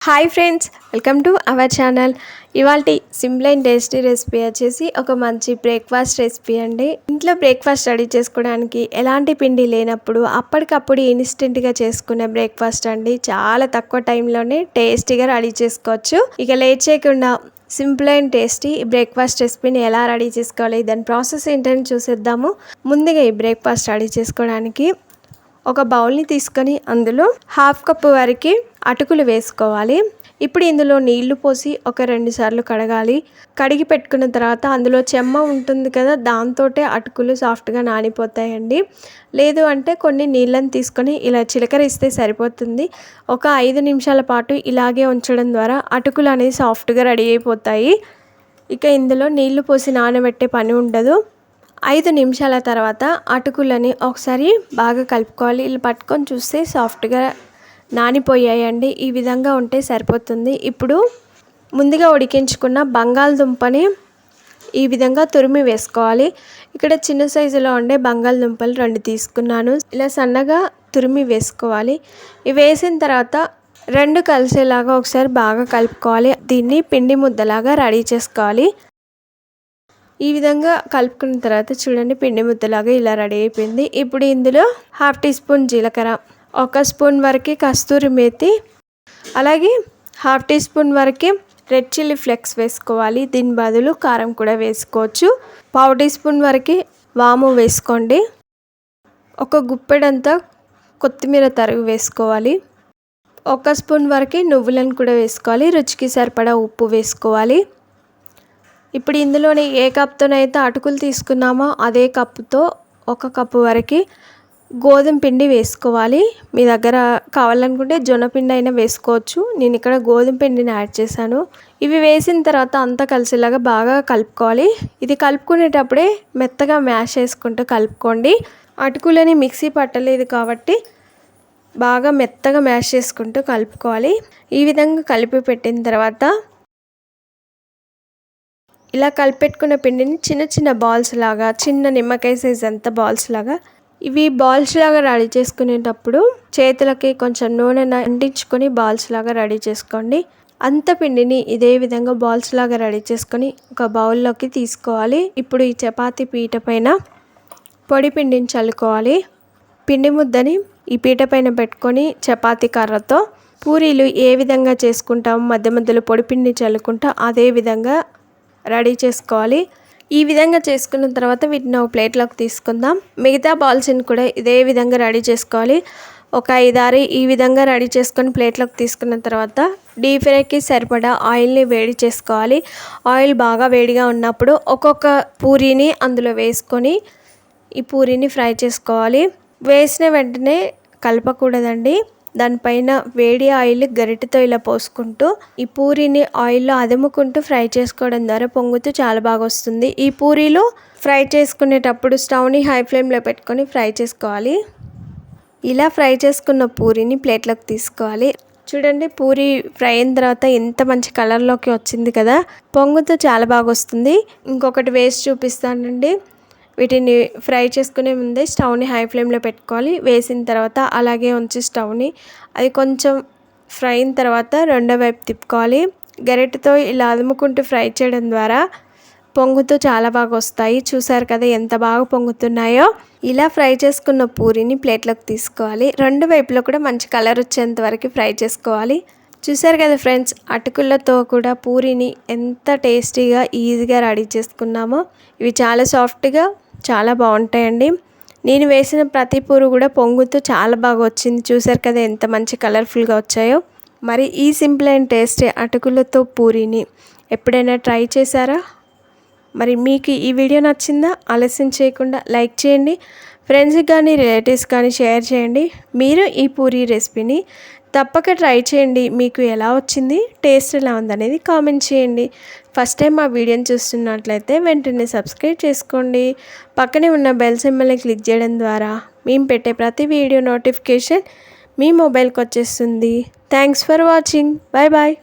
Hi friends, welcome to our channel. ఇవాల్టి simple and tasty recipe వచ్చేసి ఒక మంచి బ్రేక్ఫాస్ట్ రెసిపీ అండి. ఇంట్లో బ్రేక్ఫాస్ట్ రెడీ చేసుకోవడానికి ఎలాంటి పిండి లేనప్పుడు అప్పటికప్పుడు ఇన్స్టెంట్గా చేసుకునే బ్రేక్ఫాస్ట్ అండి. చాలా తక్కువ టైంలోనే టేస్టీగా రెడీ చేసుకోవచ్చు. ఇక లేట్ చేయకుండా సింపుల్ అండ్ టేస్టీ బ్రేక్ఫాస్ట్ రెసిపీని ఎలా రెడీ చేసుకోవాలి, దాని ప్రాసెస్ ఏంటని చూసేద్దాము. ముందుగా ఈ బ్రేక్ఫాస్ట్ రెడీ చేసుకోవడానికి ఒక బౌల్ని తీసుకొని అందులో హాఫ్ కప్పు వరకు అటుకులు వేసుకోవాలి. ఇప్పుడు ఇందులో నీళ్లు పోసి ఒక 2 సార్లు కడగాలి. కడిగి పెట్టుకున్న తర్వాత అందులో చెమ్మ ఉంటుంది కదా, దాంతో అటుకులు సాఫ్ట్గా నానిపోతాయండి. లేదు అంటే కొన్ని నీళ్ళని తీసుకొని ఇలా చిలకరిస్తే సరిపోతుంది. ఒక 5 నిమిషాల పాటు ఇలాగే ఉంచడం ద్వారా అటుకులు అనేది సాఫ్ట్గా రెడీ అయిపోతాయి. ఇక ఇందులో నీళ్లు పోసి నానబెట్టే పని ఉండదు. 5 నిమిషాల తర్వాత అటుకులని ఒకసారి బాగా కలుపుకోవాలి. ఇలా పట్టుకొని చూస్తే సాఫ్ట్గా నానిపోయాయండి. ఈ విధంగా ఉంటే సరిపోతుంది. ఇప్పుడు ముందుగా ఉడికించుకున్న బంగాళదుంపని ఈ విధంగా తురిమి వేసుకోవాలి. ఇక్కడ చిన్న సైజులో ఉండే బంగాళదుంపలు 2 తీసుకున్నాను. ఇలా సన్నగా తురిమి వేసుకోవాలి. ఇవి వేసిన తర్వాత 2 కలిసేలాగా ఒకసారి బాగా కలుపుకోవాలి. దీన్ని పిండి ముద్దలాగా రెడీ చేసుకోవాలి. ఈ విధంగా కలుపుకున్న తర్వాత చూడండి, పిండి ముద్దలాగా ఇలా రెడీ అయిపోయింది. ఇప్పుడు ఇందులో 1/2 టీ స్పూన్ జీలకర్ర, 1 స్పూన్ వరకు కస్తూరి మేతి, అలాగే 1/2 టీ స్పూన్ వరకు రెడ్ చిల్లీ ఫ్లేక్స్ వేసుకోవాలి. దీని బదులు కారం కూడా వేసుకోవచ్చు. 1/2 టీ స్పూన్ వరకు వాము వేసుకోండి. 1 గుప్పెడంతా కొత్తిమీర తరుగు వేసుకోవాలి. 1 స్పూన్ వరకు నువ్వులను కూడా వేసుకోవాలి. రుచికి సరిపడా ఉప్పు వేసుకోవాలి. ఇప్పుడు ఇందులోనే ఏ కప్తోనైతే అటుకులు తీసుకున్నామో అదే కప్పుతో 1 కప్పు వరకు గోధుమ పిండి వేసుకోవాలి. మీ దగ్గర కావాలనుకుంటే జొన్న పిండి అయినా వేసుకోవచ్చు. నేను ఇక్కడ గోధుమ పిండిని యాడ్ చేశాను. ఇవి వేసిన తర్వాత అంతా కలిసేలాగా బాగా కలుపుకోవాలి. ఇది కలుపుకునేటప్పుడే మెత్తగా మ్యాష్ చేసుకుంటూ కలుపుకోండి. అటుకులని మిక్సీ పట్టలేదు కాబట్టి బాగా మెత్తగా మ్యాష్ చేసుకుంటూ కలుపుకోవాలి. ఈ విధంగా కలిపి పెట్టిన తర్వాత ఇలా కలిపెట్టుకున్న పిండిని చిన్న చిన్న బాల్స్ లాగా, చిన్న నిమ్మకాయ సైజ్ అంత బాల్స్ లాగా, ఇవి బాల్స్ లాగా రెడీ చేసుకునేటప్పుడు చేతులకి కొంచెం నూనె అంటించుకొని బాల్స్ లాగా రెడీ చేసుకోండి. అంత పిండిని ఇదే విధంగా బాల్స్ లాగా రెడీ చేసుకొని ఒక బౌల్లోకి తీసుకోవాలి. ఇప్పుడు ఈ చపాతీ పీట పైన పొడి పిండిని చల్లుకోవాలి. పిండి ముద్దని ఈ పీట పైన పెట్టుకొని చపాతీ కర్రతో పూరీలు ఏ విధంగా చేసుకుంటాం, మధ్య మధ్యలో పొడి పిండి చల్లుకుంటా అదే విధంగా రెడీ చేసుకోవాలి. ఈ విధంగా చేసుకున్న తర్వాత వీటిని ఒక ప్లేట్లోకి తీసుకుందాం. మిగతా బాల్స్ని కూడా ఇదే విధంగా రెడీ చేసుకోవాలి. ఒక 5-6 ఈ విధంగా రెడీ చేసుకొని ప్లేట్లోకి తీసుకున్న తర్వాత డీప్ ఫ్రైకి సరిపడా ఆయిల్ని వేడి చేసుకోవాలి. ఆయిల్ బాగా వేడిగా ఉన్నప్పుడు ఒక్కొక్క పూరీని అందులో వేసుకొని ఈ పూరీని ఫ్రై చేసుకోవాలి. వేసిన వెంటనే కలపకూడదండి. దానిపైన వేడి ఆయిల్ గరిటెతో ఇలా పోసుకుంటూ ఈ పూరీని ఆయిల్లో అదుముకుంటూ ఫ్రై చేసుకోవడం ద్వారా పొంగుతూ చాలా బాగా వస్తుంది. ఈ పూరీలో ఫ్రై చేసుకునేటప్పుడు స్టవ్ని హై ఫ్లేమ్లో పెట్టుకొని ఫ్రై చేసుకోవాలి. ఇలా ఫ్రై చేసుకున్న పూరీని ప్లేట్లోకి తీసుకోవాలి. చూడండి, పూరీ ఫ్రై అయిన తర్వాత ఎంత మంచి కలర్లోకి వచ్చింది కదా, పొంగుతూ చాలా బాగా వస్తుంది. ఇంకొకటి వేసి చూపిస్తానండి. వీటిని ఫ్రై చేసుకునే ముందే స్టవ్ని హై ఫ్లేమ్లో పెట్టుకోవాలి. వేసిన తర్వాత అలాగే ఉంచి స్టవ్ని అది కొంచెం ఫ్రై అయిన తర్వాత రెండో వైపు తిప్పుకోవాలి. గరిటెతో ఇలా అదుముకుంటూ ఫ్రై చేయడం ద్వారా పొంగుతూ చాలా బాగా వస్తాయి. చూసారు కదా ఎంత బాగా పొంగుతున్నాయో. ఇలా ఫ్రై చేసుకున్న పూరీని ప్లేట్లోకి తీసుకోవాలి. 2 వైపులో కూడా మంచి కలర్ వచ్చేంత వరకు ఫ్రై చేసుకోవాలి. చూసారు కదా ఫ్రెండ్స్, అటుకులతో కూడా పూరీని ఎంత టేస్టీగా ఈజీగా రెడీ చేసుకున్నామో. ఇవి చాలా సాఫ్ట్గా చాలా బాగుంటాయండి. నేను వేసిన ప్రతి పూరు కూడా పొంగుతూ చాలా బాగా వచ్చింది. చూసారు కదా ఎంత మంచి కలర్ఫుల్గా వచ్చాయో. మరి ఈ సింపుల్ అండ్ టేస్టీ అటుకులతో పూరీని ఎప్పుడైనా ట్రై చేశారా? మరి మీకు ఈ వీడియో నచ్చిందా? ఆలస్యం చేయకుండా లైక్ చేయండి. ఫ్రెండ్స్కి కానీ రిలేటివ్స్ కానీ షేర్ చేయండి. మీరు ఈ పూరీ రెసిపీని తప్పక ట్రై చేయండి. మీకు ఎలా వచ్చింది, టేస్ట్ ఎలా ఉందనేది కామెంట్ చేయండి. ఫస్ట్ టైం మా వీడియోని చూస్తున్నట్లయితే వెంటనే సబ్స్క్రైబ్ చేసుకోండి. పక్కనే ఉన్న బెల్ సింబల్ని క్లిక్ చేయడం ద్వారా మేము పెట్టే ప్రతి వీడియో నోటిఫికేషన్ మీ మొబైల్కి వచ్చేస్తుంది. Thanks for watching. Bye bye.